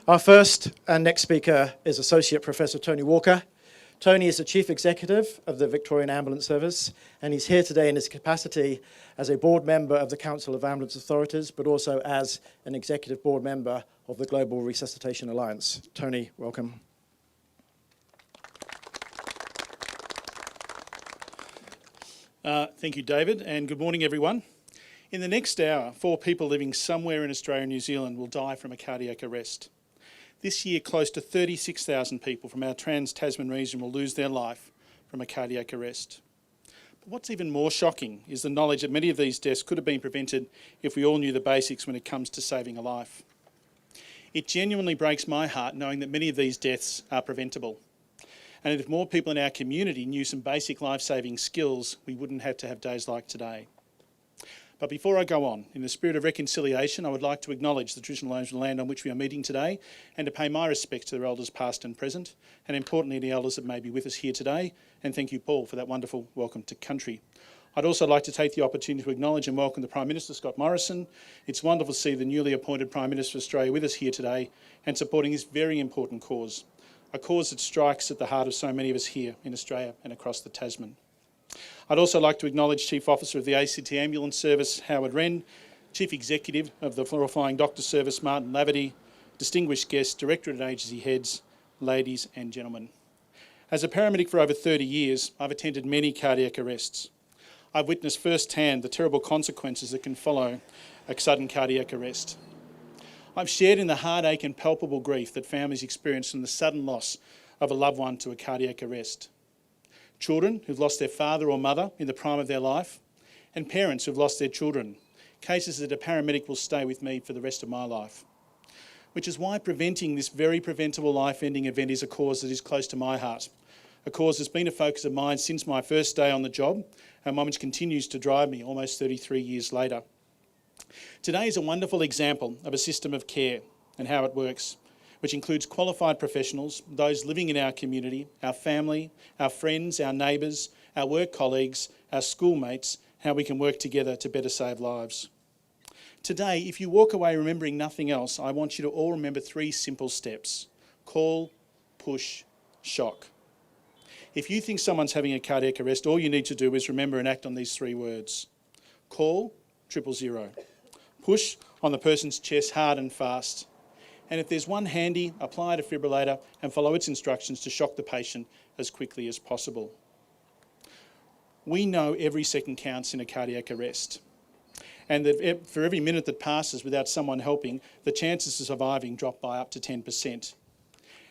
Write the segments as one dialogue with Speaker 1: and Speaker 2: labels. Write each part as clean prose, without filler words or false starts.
Speaker 1: Our first and next speaker is Associate Professor Tony Walker. Tony is the Chief Executive of the Victorian Ambulance Service, and he's here today in his capacity as a board member of the Council of Ambulance Authorities, but also as an executive board member of the Global Resuscitation Alliance. Tony, welcome.
Speaker 2: Thank you, David, and good morning, everyone. In the next hour, 4 people living somewhere in Australia and New Zealand will die from a cardiac arrest. This year, close to 36,000 people from our trans-Tasman region will lose their life from a cardiac arrest. But what's even more shocking is the knowledge that many of these deaths could have been prevented if we all knew the basics when it comes to saving a life. It genuinely breaks my heart knowing that many of these deaths are preventable. And if more people in our community knew some basic life-saving skills, we wouldn't have to have days like today. But before I go on, in the spirit of reconciliation, I would like to acknowledge the traditional owners of the land on which we are meeting today and to pay my respects to their elders past and present, and importantly the elders that may be with us here today. And thank you, Paul, for that wonderful welcome to country. I'd also like to take the opportunity to acknowledge and welcome the Prime Minister, Scott Morrison. It's wonderful to see the newly appointed Prime Minister of Australia with us here today and supporting this very important cause, a cause that strikes at the heart of so many of us here in Australia and across the Tasman. I'd also like to acknowledge Chief Officer of the ACT Ambulance Service, Howard Wren, Chief Executive of the Flying Doctor Service, Martin Laverty, distinguished guests, Directorate and agency heads, ladies and gentlemen. As a paramedic for over 30 years, I've attended many cardiac arrests. I've witnessed firsthand the terrible consequences that can follow a sudden cardiac arrest. I've shared in the heartache and palpable grief that families experience from the sudden loss of a loved one to a cardiac arrest. Children who've lost their father or mother in the prime of their life, and parents who've lost their children, cases that a paramedic will stay with me for the rest of my life. Which is why preventing this very preventable life-ending event is a cause that is close to my heart, a cause that's been a focus of mine since my first day on the job, and one which continues to drive me almost 33 years later. Today is a wonderful example of a system of care and how it works, which includes qualified professionals, those living in our community, our family, our friends, our neighbours, our work colleagues, our schoolmates, how we can work together to better save lives. Today, if you walk away remembering nothing else, I want you to all remember 3 simple steps: call, push, shock. If you think someone's having a cardiac arrest, all you need to do is remember and act on these 3 words. Call 000. Push on the person's chest hard and fast. And if there's one handy, apply a defibrillator and follow its instructions to shock the patient as quickly as possible. We know every second counts in a cardiac arrest, and that for every minute that passes without someone helping, the chances of surviving drop by up to 10%.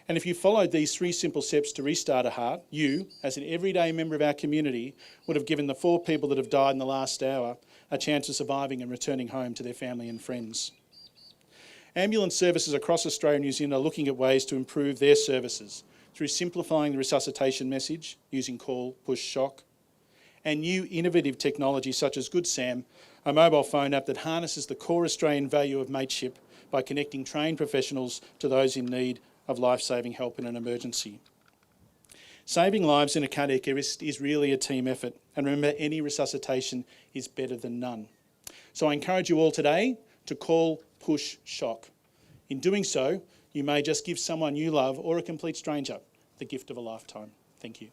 Speaker 2: And if you followed these 3 simple steps to restart a heart, you, as an everyday member of our community, would have given the 4 people that have died in the last hour a chance of surviving and returning home to their family and friends. Ambulance services across Australia and New Zealand are looking at ways to improve their services through simplifying the resuscitation message using call, push, shock, and new innovative technology such as Good Sam, a mobile phone app that harnesses the core Australian value of mateship by connecting trained professionals to those in need of life-saving help in an emergency. Saving lives in a cardiac arrest is really a team effort, and remember, any resuscitation is better than none. So I encourage you all today to call, push, shock. In doing so, you may just give someone you love or a complete stranger the gift of a lifetime. Thank you.